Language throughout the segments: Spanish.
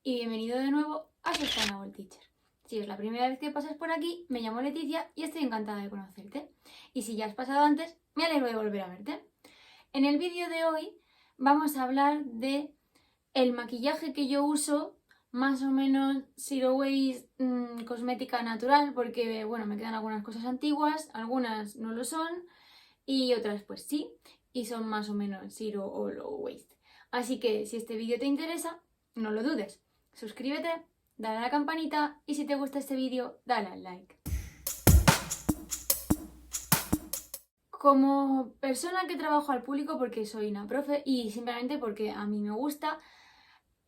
y bienvenido de nuevo a Sustainable Teacher. Si es la primera vez que pasas por aquí, me llamo Leticia y estoy encantada de conocerte. Y si ya has pasado antes, me alegro de volver a verte. En el vídeo de hoy vamos a hablar de el maquillaje que yo uso, más o menos zero waste, cosmética natural, porque bueno, me quedan algunas cosas antiguas, algunas no lo son y otras pues sí, y son más o menos zero o low waste. Así que si este vídeo te interesa, no lo dudes, suscríbete, dale a la campanita y si te gusta este vídeo, dale al like. Como persona que trabajo al público, porque soy una profe y simplemente porque a mí me gusta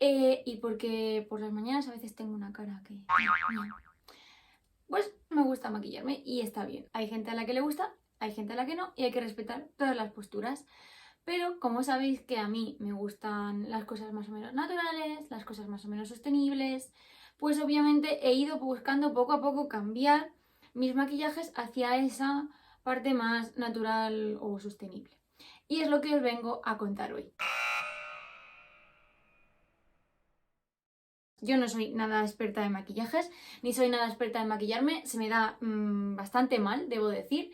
y porque por las mañanas a veces tengo una cara que... Pues me gusta maquillarme y está bien. Hay gente a la que le gusta, hay gente a la que no y hay que respetar todas las posturas. Pero como sabéis que a mí me gustan las cosas más o menos naturales, las cosas más o menos sostenibles, pues obviamente he ido buscando poco a poco cambiar mis maquillajes hacia esa parte más natural o sostenible. Y es lo que os vengo a contar hoy. Yo no soy nada experta en maquillajes, ni soy nada experta en maquillarme, se me da bastante mal, debo decir.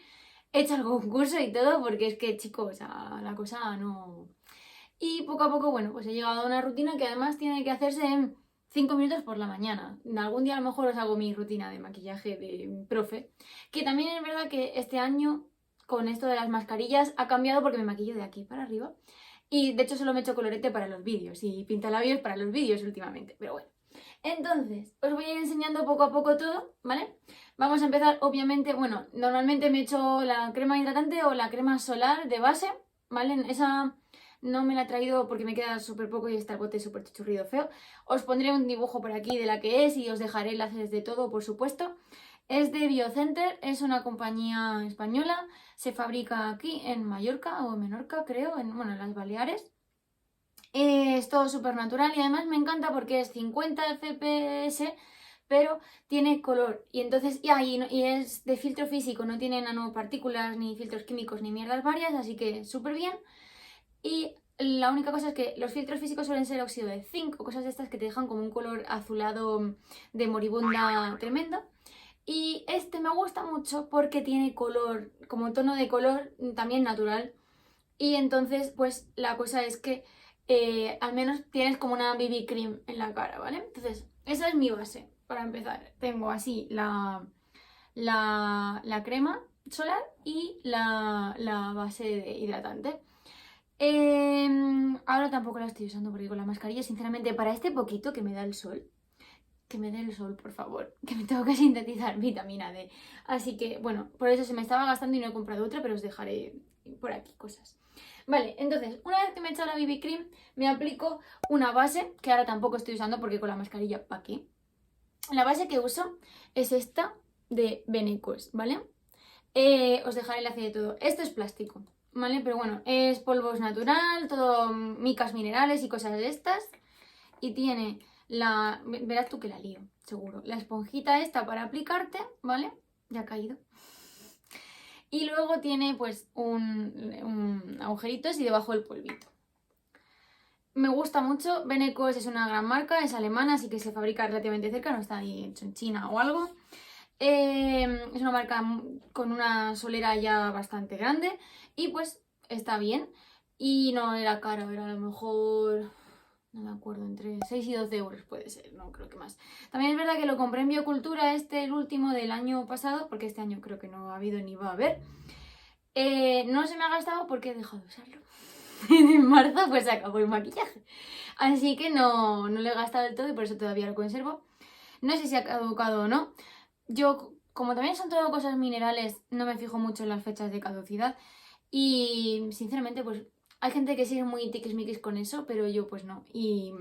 He hecho algún curso y todo porque es que, chicos, o sea, la cosa no... Y poco a poco, bueno, pues he llegado a una rutina que además tiene que hacerse en 5 minutos por la mañana. Algún día a lo mejor os hago mi rutina de maquillaje de profe, que también es verdad que este año, con esto de las mascarillas, ha cambiado porque me maquillo de aquí para arriba. Y de hecho solo me he hecho colorete para los vídeos y pintalabios para los vídeos últimamente, pero bueno. Entonces, os voy a ir enseñando poco a poco todo, ¿vale? Vamos a empezar, obviamente, bueno, normalmente me echo la crema hidratante o la crema solar de base, ¿vale? Esa no me la he traído porque me queda súper poco y está el bote súper churrido feo. Os pondré un dibujo por aquí de la que es y os dejaré enlaces de todo, por supuesto. Es de Biocenter, es una compañía española, se fabrica aquí en Mallorca o en Menorca, creo, bueno, en las Baleares. Es todo súper natural y además me encanta porque es 50 FPS, pero tiene color. Y entonces, y es de filtro físico, no tiene nanopartículas, ni filtros químicos, ni mierdas varias, así que súper bien. Y la única cosa es que los filtros físicos suelen ser óxido de zinc o cosas de estas que te dejan como un color azulado de moribunda tremenda. Y este me gusta mucho porque tiene color, como tono de color también natural. Y entonces, pues la cosa es que al menos tienes como una BB cream en la cara, ¿vale? Entonces, esa es mi base para empezar. Tengo así la crema solar y la base de hidratante. Ahora tampoco la estoy usando porque con la mascarilla, sinceramente, para este poquito que me da el sol, que me dé el sol, por favor, que me tengo que sintetizar vitamina D. Así que, bueno, por eso se me estaba gastando y no he comprado otra, pero os dejaré por aquí cosas. Vale, entonces, una vez que me he echado la BB Cream, me aplico una base, que ahora tampoco estoy usando porque con la mascarilla, ¿para qué? La base que uso es esta de Benecos, ¿vale? Os dejaré el enlace de todo. Esto es plástico, ¿vale? Pero bueno, es polvos natural, todo micas minerales y cosas de estas. Y tiene verás tú que la lío, seguro. La esponjita esta para aplicarte, ¿vale? Ya ha caído. Y luego tiene pues un agujeritos y debajo el polvito. Me gusta mucho. Benecos es una gran marca, es alemana, así que se fabrica relativamente cerca, no está ahí hecho en China o algo. Es una marca con una solera ya bastante grande y pues está bien. Y no era caro, era a lo mejor, no me acuerdo, entre 6 y 12 euros puede ser, no creo que más. También es verdad que lo compré en Biocultura, el último del año pasado, porque este año creo que no ha habido ni va a haber. No se me ha gastado porque he dejado de usarlo. En marzo pues se acabó el maquillaje. Así que no lo he gastado del todo y por eso todavía lo conservo. No sé si ha caducado o no. Yo, como también son todo cosas minerales, no me fijo mucho en las fechas de caducidad. Y sinceramente, pues hay gente que sigue muy tiquismiquis con eso, pero yo pues no. Y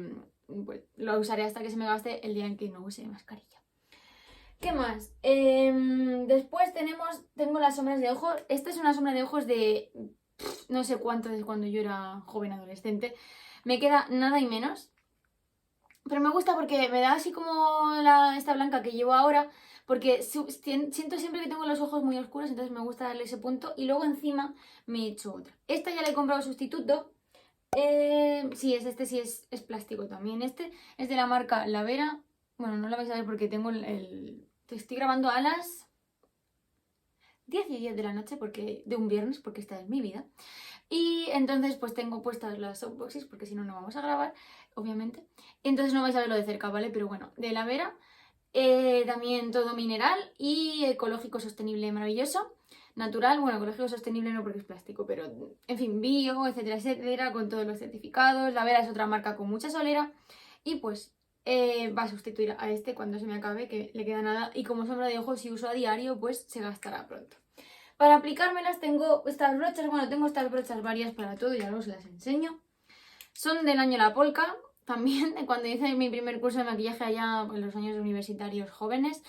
pues lo usaré hasta que se me gaste el día en que no use mascarilla. ¿Qué más? Después tengo las sombras de ojos. Esta es una sombra de ojos de no sé cuánto desde cuando yo era joven adolescente. Me queda nada y menos. Pero me gusta porque me da así como esta blanca que llevo ahora, porque siento siempre que tengo los ojos muy oscuros, entonces me gusta darle ese punto. Y luego encima me he hecho otra. Esta ya le he comprado sustituto, Sí, sí es plástico también. Este es de la marca Lavera. Bueno, no la vais a ver porque tengo Te estoy grabando a las 10:10 de la noche porque de un viernes, porque esta es mi vida. Y entonces pues tengo puestas las softboxes porque si no, no vamos a grabar, obviamente. Entonces no vais a verlo de cerca, ¿vale? Pero bueno, de Lavera. También todo mineral y ecológico, sostenible, maravilloso. Natural, bueno, ecológico sostenible no porque es plástico, pero en fin, bio, etcétera, etcétera, con todos los certificados. La Vera es otra marca con mucha solera y pues va a sustituir a este cuando se me acabe, que le queda nada. Y como sombra de ojos, si uso a diario, pues se gastará pronto. Para aplicármelas tengo estas brochas, bueno, tengo estas brochas varias para todo, ya os las enseño. Son del año La Polka, también, de cuando hice mi primer curso de maquillaje allá en los años universitarios jóvenes.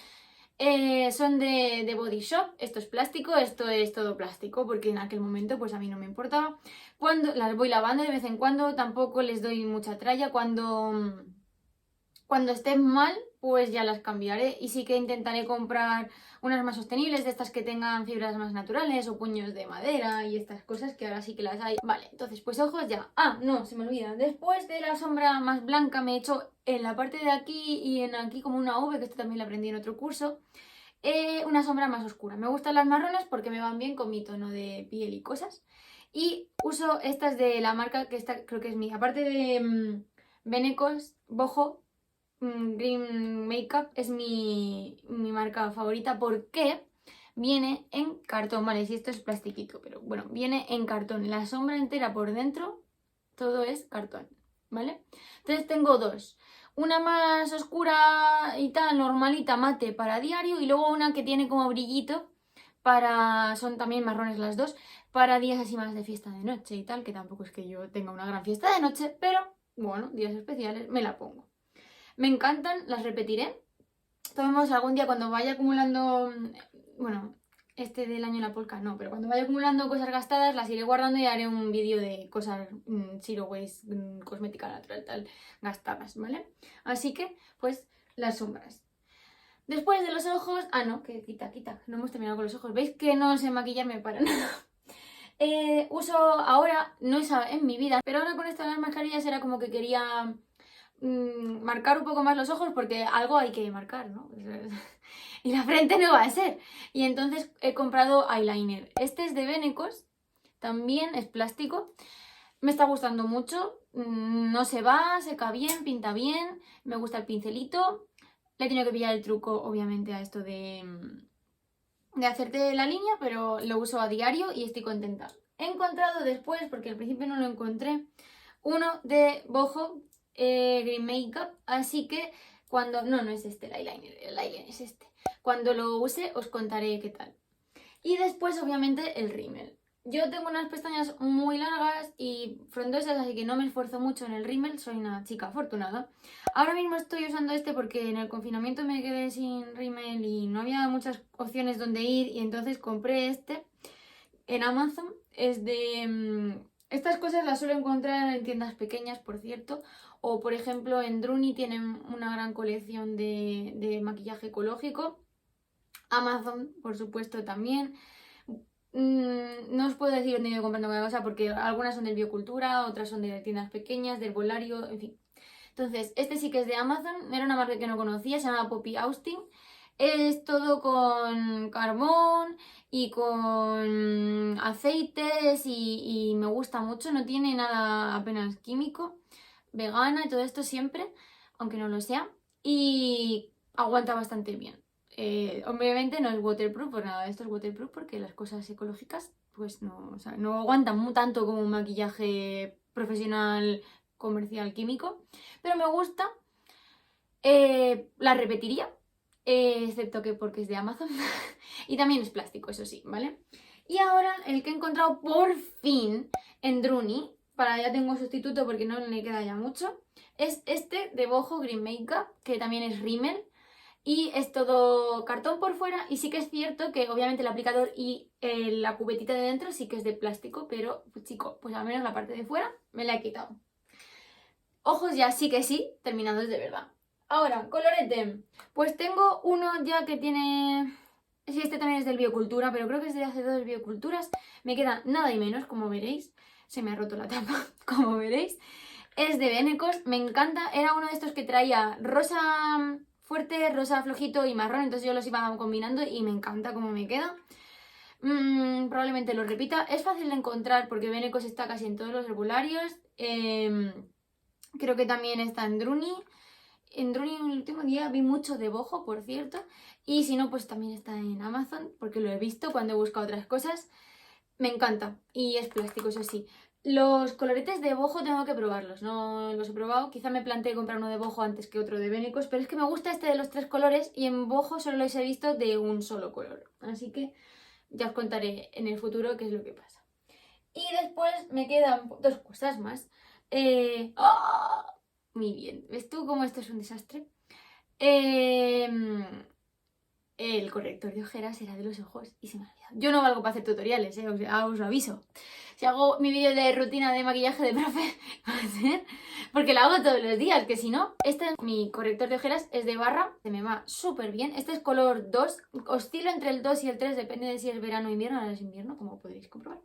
Son de Body Shop, esto es plástico, esto es todo plástico, porque en aquel momento pues a mí no me importaba. Cuando las voy lavando de vez en cuando, tampoco les doy mucha tralla. Cuando estén mal, pues ya las cambiaré y sí que intentaré comprar unas más sostenibles, de estas que tengan fibras más naturales o puños de madera y estas cosas que ahora sí que las hay. Vale, entonces pues ojos ya. Ah, no, se me olvida. Después de la sombra más blanca me he hecho en la parte de aquí y en aquí como una V, que esto también lo aprendí en otro curso, una sombra más oscura. Me gustan las marrones porque me van bien con mi tono de piel y cosas. Y uso estas de la marca que esta creo que es mi, aparte de Benecos, Boho, Green Makeup es mi marca favorita porque viene en cartón, vale, si esto es plastiquito, pero bueno, viene en cartón, la sombra entera por dentro, todo es cartón, ¿vale? Entonces tengo dos, una más oscura y tal, normalita, mate para diario, y luego una que tiene como brillito son también marrones las dos, para días así más de fiesta de noche y tal, que tampoco es que yo tenga una gran fiesta de noche, pero bueno, días especiales me la pongo. Me encantan, las repetiré. Tomemos algún día cuando vaya acumulando, bueno, este del año la polka no, pero cuando vaya acumulando cosas gastadas las iré guardando y haré un vídeo de cosas zero waste, cosmética natural, tal, gastadas, ¿vale? Así que, pues, las sombras. Después de los ojos, no, que quita, no hemos terminado con los ojos. ¿Veis que no sé maquillarme para nada? Uso ahora, no es en mi vida, pero ahora con esto de las mascarillas era como que quería marcar un poco más los ojos porque algo hay que marcar, ¿no? Y la frente no va a ser. Y entonces he comprado eyeliner. Este es de Benecos, también es plástico. Me está gustando mucho, no se va, seca bien, pinta bien, me gusta el pincelito. Le he tenido que pillar el truco, obviamente, a esto de hacerte la línea, pero lo uso a diario y estoy contenta. He encontrado después, porque al principio no lo encontré, uno de Boho, Green Makeup, así que cuando... No, no es este el eyeliner es este. Cuando lo use os contaré qué tal. Y después, obviamente, el rímel. Yo tengo unas pestañas muy largas y frondosas, así que no me esfuerzo mucho en el rímel, soy una chica afortunada. Ahora mismo estoy usando este porque en el confinamiento me quedé sin rímel y no había muchas opciones donde ir, y entonces compré este en Amazon. Es de... estas cosas las suelo encontrar en tiendas pequeñas, por cierto, o por ejemplo en Druni tienen una gran colección de maquillaje ecológico. Amazon, por supuesto, también. No os puedo decir dónde he ido comprando cada cosa porque algunas son del Biocultura, otras son de tiendas pequeñas, del Volario, en fin. Entonces, este sí que es de Amazon, era una marca que no conocía, se llama Poppy Austin. Es todo con carbón y con aceites y me gusta mucho, no tiene nada apenas químico, vegana y todo esto siempre, aunque no lo sea, y aguanta bastante bien. Obviamente no es waterproof, por nada de esto es waterproof porque las cosas ecológicas pues no, o sea, no aguantan tanto como un maquillaje profesional, comercial, químico, pero me gusta. La repetiría, excepto que porque es de Amazon y también es plástico, eso sí, ¿vale? Y ahora el que he encontrado por fin en Druni, para ya tengo sustituto porque no le queda ya mucho, es este de Boho Green Makeup, que también es rímel. Y es todo cartón por fuera y sí que es cierto que obviamente el aplicador y la cubetita de dentro sí que es de plástico, pero pues, chico, pues al menos la parte de fuera me la he quitado. Ojos ya sí que sí, terminados de verdad. Ahora, colorete. Pues tengo uno ya que tiene... Sí, este también es del Biocultura, pero creo que es de hace dos Bioculturas. Me queda nada y menos, como veréis. se me ha roto la tapa, como veréis. Es de Benecos, me encanta, era uno de estos que traía rosa fuerte, rosa flojito y marrón, entonces yo los iba combinando y me encanta cómo me queda. Probablemente lo repita, es fácil de encontrar porque Benecos está casi en todos los herbularios. Creo que también está en Druni. En Druni en el último día vi mucho de bojo, por cierto. Y si no, pues también está en Amazon, porque lo he visto cuando he buscado otras cosas. Me encanta. Y es plástico, eso sí. Los coloretes de bojo tengo que probarlos. No los he probado. Quizá me planteé comprar uno de bojo antes que otro de Benecos. Pero es que me gusta este de los 3 colores. Y en bojo solo los he visto de un solo color. Así que ya os contaré en el futuro qué es lo que pasa. Y después me quedan 2 cosas más. ¡Oh! Muy bien. ¿Ves tú cómo esto es un desastre? El corrector de ojeras era de los ojos y se me ha olvidado. Yo no valgo para hacer tutoriales, os lo aviso. Si hago mi vídeo de rutina de maquillaje de profe, va a ser porque lo hago todos los días, que si no, este es mi corrector de ojeras, es de barra, se me va súper bien. Este es color 2, oscilo entre el 2 y el 3, depende de si es verano o invierno, ahora es invierno, como podéis comprobar.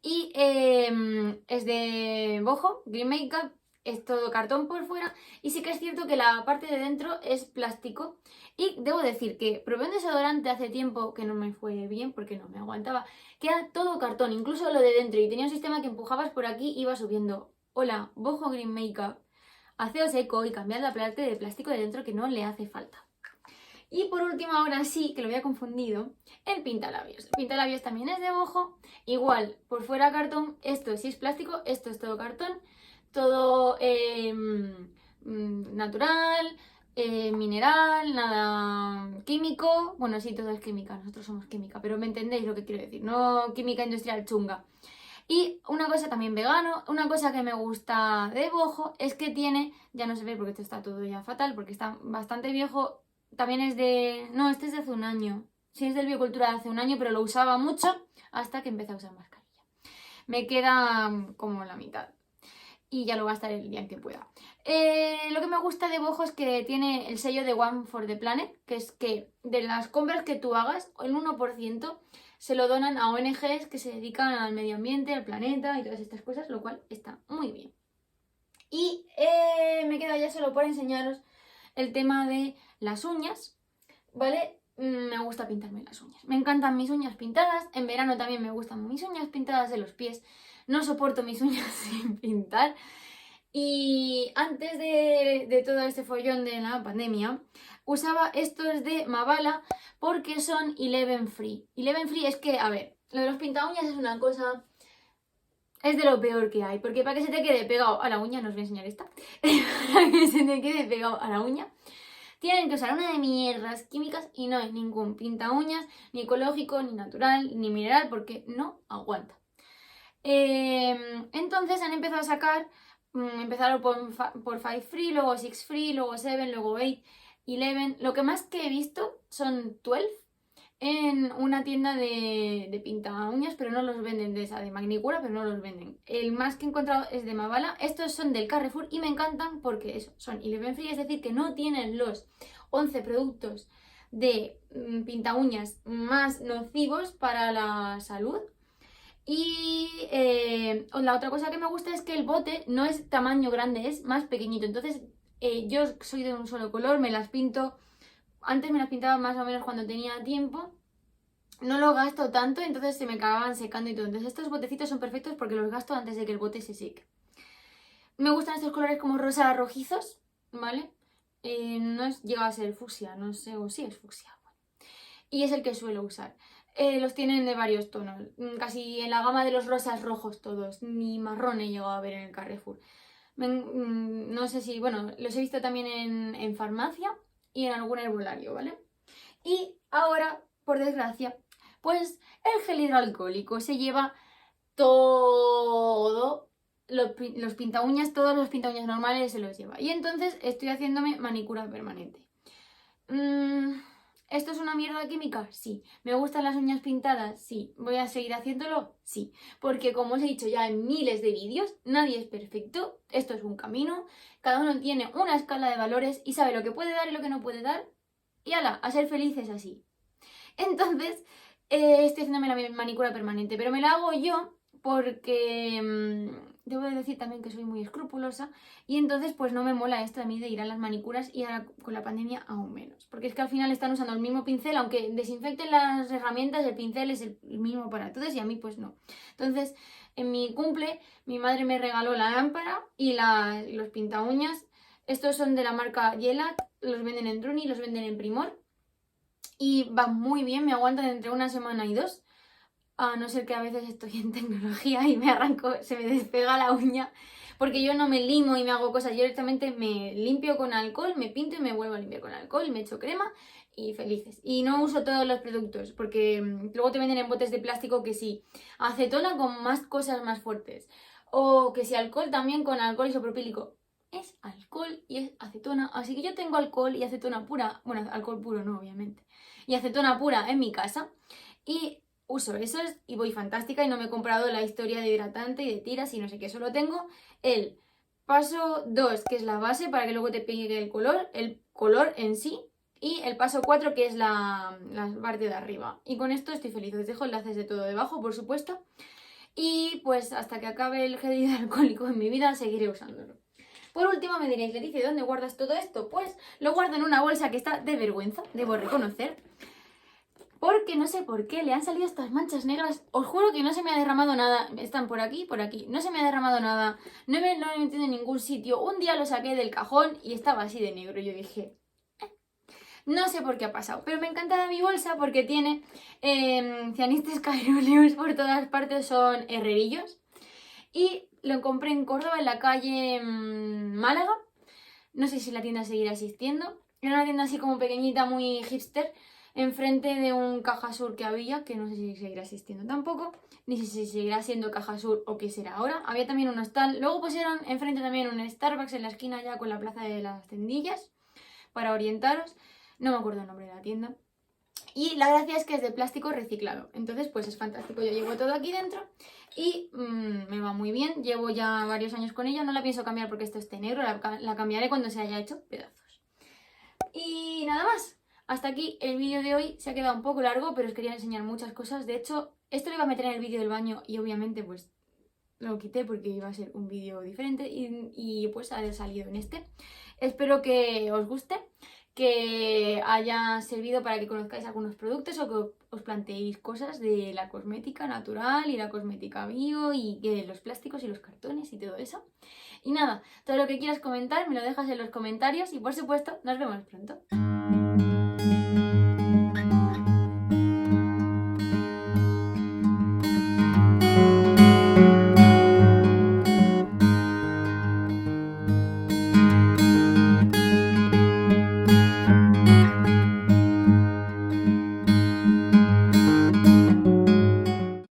Y es de bojo, Green Makeup, es todo cartón por fuera y sí que es cierto que la parte de dentro es plástico. Y debo decir que probé un desodorante hace tiempo que no me fue bien porque no me aguantaba, que era todo cartón, incluso lo de dentro, y tenía un sistema que empujabas por aquí y iba subiendo. Hola, bojo Green Makeup, aseo seco y cambiar la parte de plástico de dentro que no le hace falta. Y por último, ahora sí, que lo había confundido, el pintalabios. El pintalabios también es de bojo, igual, por fuera cartón, esto sí es plástico, esto es todo cartón, todo natural, mineral, nada químico. Bueno, sí, todo es química, nosotros somos química, pero me entendéis lo que quiero decir, no química industrial chunga. Y una cosa también vegano, una cosa que me gusta de bojo es que tiene, ya no se ve porque esto está todo ya fatal, porque está bastante viejo. También es de... No, este es de hace un año. Sí, es del Biocultura de hace un año, pero lo usaba mucho hasta que empecé a usar mascarilla. Me queda como la mitad. Y ya lo gastaré el día en que pueda. Lo que me gusta de bojo es que tiene el sello de One for the Planet, que es que de las compras que tú hagas, el 1% se lo donan a ONGs que se dedican al medio ambiente, al planeta y todas estas cosas, lo cual está muy bien. Y me queda ya solo por enseñaros el tema de las uñas, ¿vale? Me gusta pintarme las uñas. Me encantan mis uñas pintadas. En verano también me gustan mis uñas pintadas de los pies. No soporto mis uñas sin pintar. Y antes de todo este follón de la pandemia, usaba estos de Mavala porque son 11 Free. 11 Free es que, a ver, lo de los pinta uñas es una cosa... Es de lo peor que hay, porque para que se te quede pegado a la uña, no os voy a enseñar esta, para que se te quede pegado a la uña, tienen que usar una de mierdas químicas y no hay ningún pinta uñas, ni ecológico, ni natural, ni mineral, porque no aguanta. Entonces han empezado a sacar, empezaron por 5 Free, luego 6 Free, luego 7, luego 8, 11. Lo que más que he visto son 12 en una tienda de pinta uñas, pero no los venden, de esa de Magnicura, pero no los venden. El más que he encontrado es de Mavala. Estos son del Carrefour y me encantan porque eso, son 11 Free, es decir, que no tienen los 11 productos de pinta uñas más nocivos para la salud. Y la otra cosa que me gusta es que el bote no es tamaño grande, es más pequeñito. Entonces yo soy de un solo color, me las pinto... Antes me las pintaba más o menos cuando tenía tiempo. No lo gasto tanto, entonces se me acababan secando y todo. Entonces estos botecitos son perfectos porque los gasto antes de que el bote se seque. Me gustan estos colores como rosa rojizos, ¿vale? No llega a ser fucsia, no sé, o sí es fucsia. Y es el que suelo usar. Los tienen de varios tonos, casi en la gama de los rosas rojos todos, ni marrón he llegado a ver en el Carrefour. No sé si, bueno, los he visto también en farmacia y en algún herbolario, ¿vale? Y ahora, por desgracia, pues el gel hidroalcohólico se lleva todo, los pinta uñas, todos los pinta uñas normales se los lleva. Y entonces estoy haciéndome manicura permanente. ¿Esto es una mierda química? Sí. ¿Me gustan las uñas pintadas? Sí. ¿Voy a seguir haciéndolo? Sí. Porque como os he dicho ya en miles de vídeos, nadie es perfecto. Esto es un camino. Cada uno tiene una escala de valores y sabe lo que puede dar y lo que no puede dar. Y ala, a ser felices así. Entonces, estoy haciéndome la manicura permanente, pero me la hago yo porque debo de decir también que soy muy escrupulosa y entonces pues no me mola esto a mí de ir a las manicuras y ahora con la pandemia aún menos. Porque es que al final están usando el mismo pincel, aunque desinfecten las herramientas, el pincel es el mismo para todos y a mí pues no. Entonces en mi cumple mi madre me regaló la lámpara y los pinta uñas. Estos son de la marca Yelat, los venden en Druni, los venden en Primor y van muy bien, me aguantan entre una semana y 2. A no ser que a veces estoy en tecnología y me arranco, se me despega la uña, porque yo no me limo y me hago cosas, yo directamente me limpio con alcohol, me pinto y me vuelvo a limpiar con alcohol, me echo crema y felices. Y no uso todos los productos, porque luego te venden en botes de plástico que sí, acetona con más cosas más fuertes, o que si alcohol también con alcohol isopropílico. Es alcohol y es acetona, así que yo tengo alcohol y acetona pura, bueno, alcohol puro no, obviamente, y acetona pura en mi casa, y uso esos y voy fantástica y no me he comprado la historia de hidratante y de tiras y no sé qué. Solo tengo el paso 2, que es la base para que luego te pegue el color en sí. Y el paso 4, que es la parte de arriba. Y con esto estoy feliz. Os dejo enlaces de todo debajo, por supuesto. Y pues hasta que acabe el gel hidroalcohólico en mi vida, seguiré usándolo. Por último me diréis, Leticia, ¿dónde guardas todo esto? Pues lo guardo en una bolsa que está de vergüenza, debo reconocer. Porque no sé por qué le han salido estas manchas negras. Os juro que no se me ha derramado nada. Están por aquí, por aquí. No se me ha derramado nada. No me lo he metido en ningún sitio. Un día lo saqué del cajón y estaba así de negro. Yo dije, no sé por qué ha pasado. Pero me encanta mi bolsa porque tiene cianistes caeruleus por todas partes. Son herrerillos. Y lo compré en Córdoba, en la calle Málaga. No sé si la tienda seguirá existiendo. Era una tienda así como pequeñita, muy hipster, enfrente de un Caja Sur que había, que no sé si seguirá existiendo tampoco, ni si seguirá siendo Caja Sur o qué será ahora. Había también un hostal. Luego pusieron enfrente también un Starbucks en la esquina ya con la plaza de las Tendillas, para orientaros. No me acuerdo el nombre de la tienda. Y la gracia es que es de plástico reciclado. Entonces, pues es fantástico. Yo llevo todo aquí dentro y me va muy bien. Llevo ya varios años con ella. No la pienso cambiar porque esto esté negro. La cambiaré cuando se haya hecho pedazos. Y nada más. Hasta aquí el vídeo de hoy. Se ha quedado un poco largo, pero os quería enseñar muchas cosas. De hecho, esto lo iba a meter en el vídeo del baño y obviamente pues lo quité porque iba a ser un vídeo diferente y pues ha salido en este. Espero que os guste, que haya servido para que conozcáis algunos productos o que os planteéis cosas de la cosmética natural y la cosmética bio y que los plásticos y los cartones y todo eso. Y nada, todo lo que quieras comentar me lo dejas en los comentarios y por supuesto nos vemos pronto.